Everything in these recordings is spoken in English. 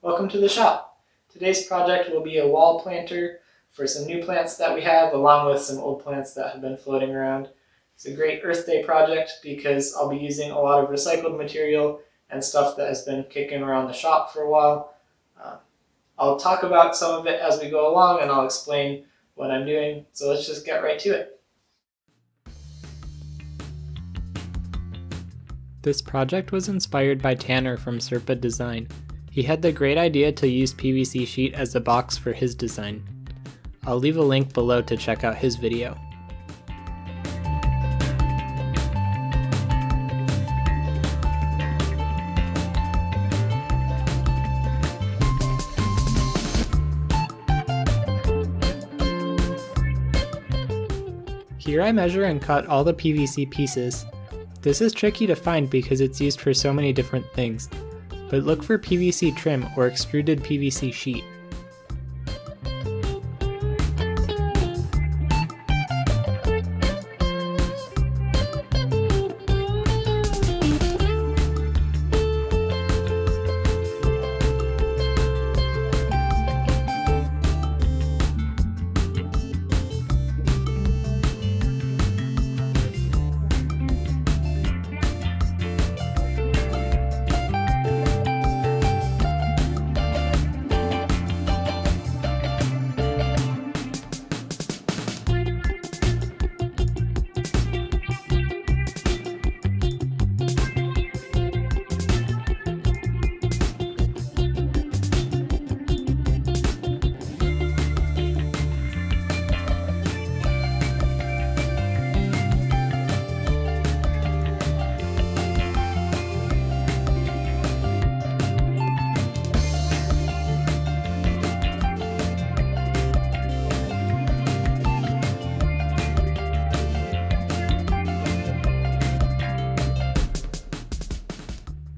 Welcome to the shop. Today's project will be a wall planter for some new plants that we have, along with some old plants that have been floating around. It's a great Earth Day project because I'll be using a lot of recycled material and stuff that has been kicking around the shop for a while. I'll talk about some of it as we go along and I'll explain what I'm doing, so let's just get right to it. This project was inspired by Tanner from SerpaDesign. He had the great idea to use PVC sheet as a box for his design. I'll leave a link below to check out his video. Here I measure and cut all the PVC pieces. This is tricky to find because it's used for so many different things, but look for PVC trim or extruded PVC sheet.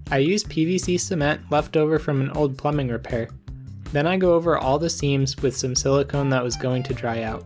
I use PVC cement left over from an old plumbing repair. Then I go over all the seams with some silicone that was going to dry out.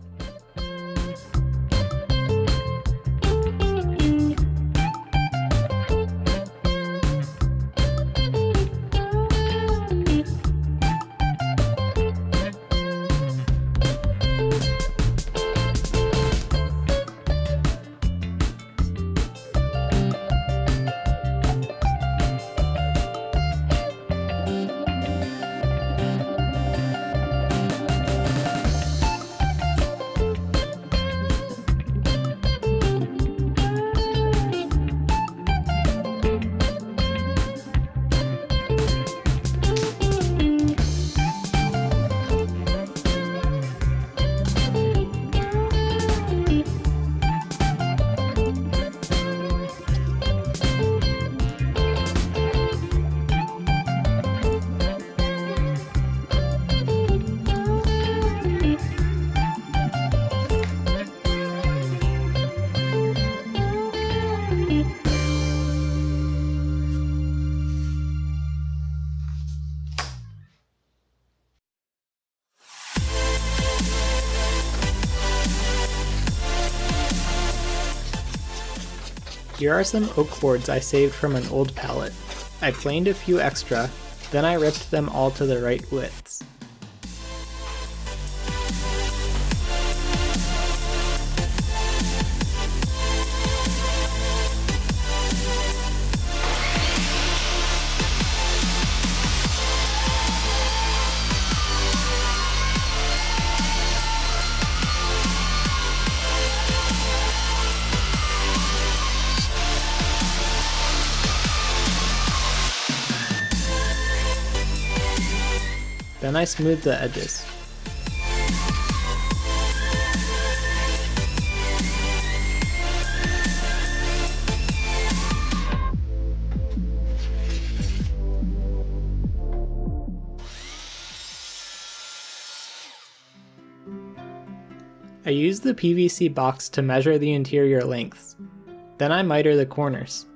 Here are some oak boards I saved from an old pallet. I planed a few extra, then I ripped them all to the right widths. Then I smooth the edges. I use the PVC box to measure the interior lengths. Then I miter the corners.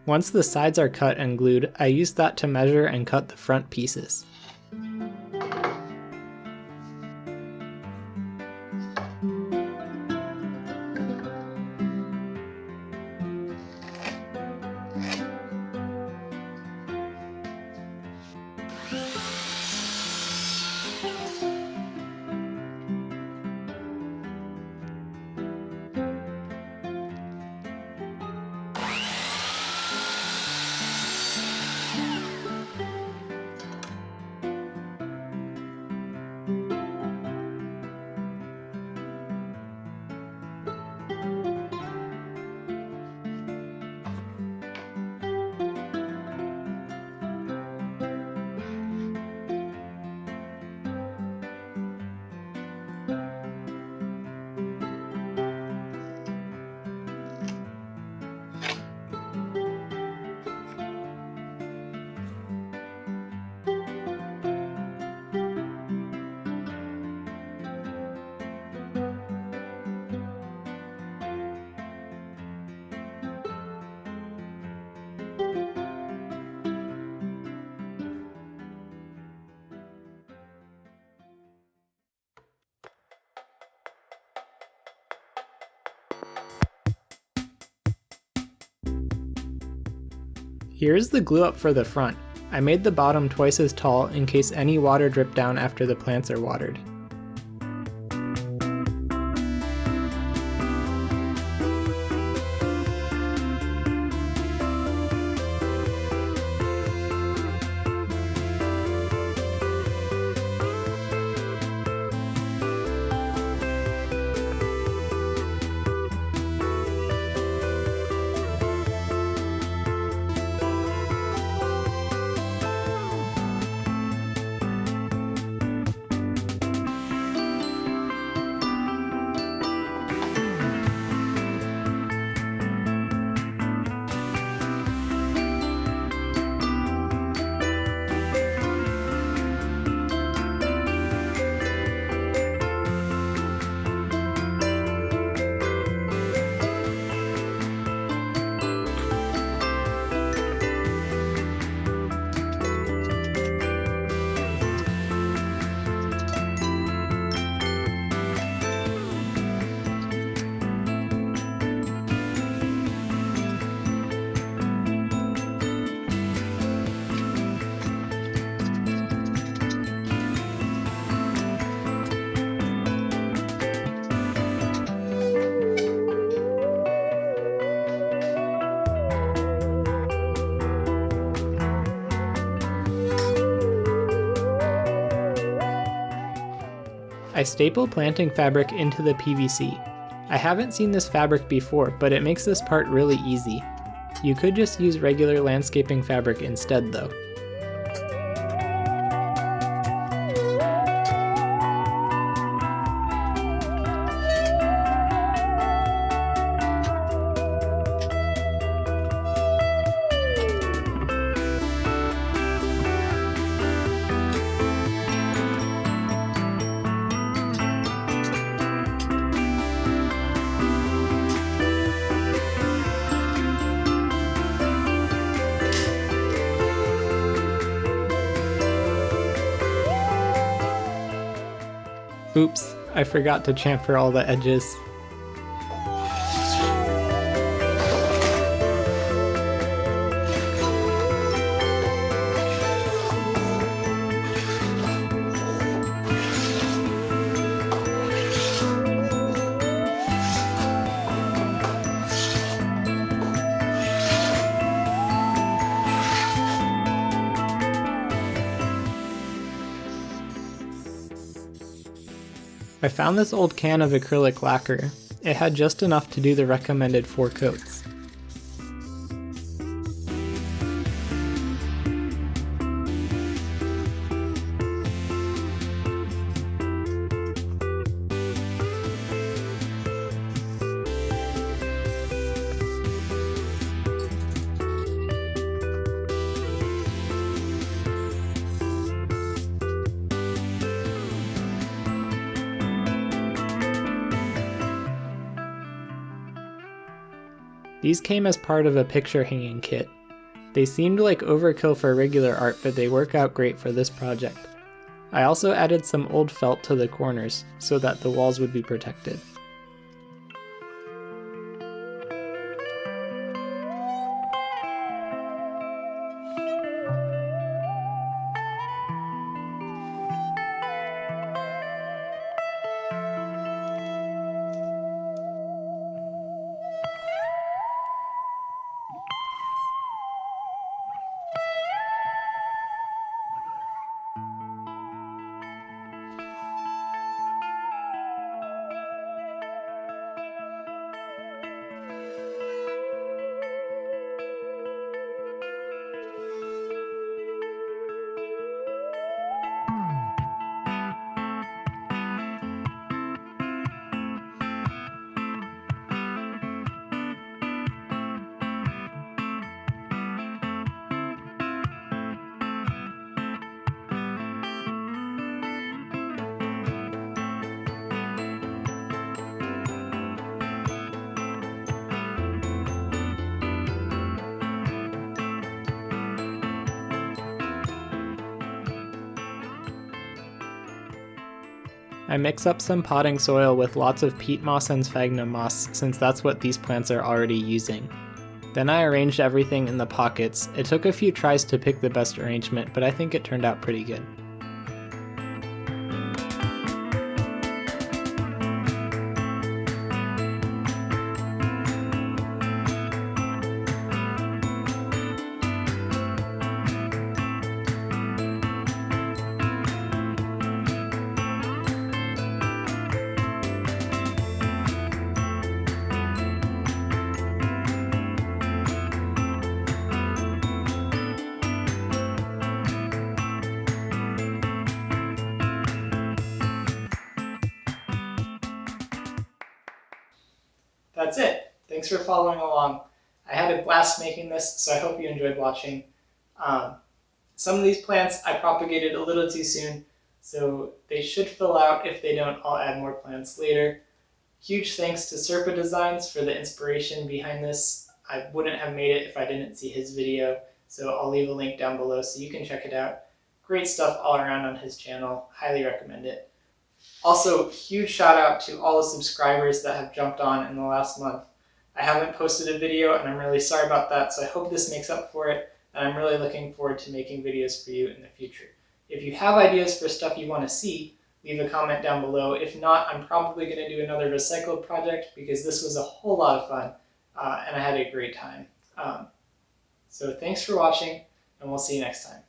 Once the sides are cut and glued, I use that to measure and cut the front pieces. Here's the glue up for the front. I made the bottom twice as tall in case any water dripped down after the plants are watered. I staple planting fabric into the PVC. I haven't seen this fabric before, but it makes this part really easy. You could just use regular landscaping fabric instead though. Oops, I forgot to chamfer all the edges. I found this old can of acrylic lacquer. It had just enough to do the recommended 4 coats. These came as part of a picture hanging kit. They seemed like overkill for regular art, but they work out great for this project. I also added some old felt to the corners so that the walls would be protected. I mix up some potting soil with lots of peat moss and sphagnum moss since that's what these plants are already using. Then I arranged everything in the pockets. It took a few tries to pick the best arrangement, but I think it turned out pretty good. That's it. Thanks for following along. I had a blast making this, so I hope you enjoyed watching. Some of these plants I propagated a little too soon, so they should fill out. If they don't, I'll add more plants later. Huge thanks to SerpaDesign for the inspiration behind this. I wouldn't have made it if I didn't see his video, so I'll leave a link down below so you can check it out. Great stuff all around on his channel. Highly recommend it. Also, huge shout out to all the subscribers that have jumped on in the last month. I haven't posted a video and I'm really sorry about that, so I hope this makes up for it, and I'm really looking forward to making videos for you in the future. If you have ideas for stuff you want to see, leave a comment down below. If not, I'm probably going to do another recycled project because this was a whole lot of fun and I had a great time. So thanks for watching, and we'll see you next time.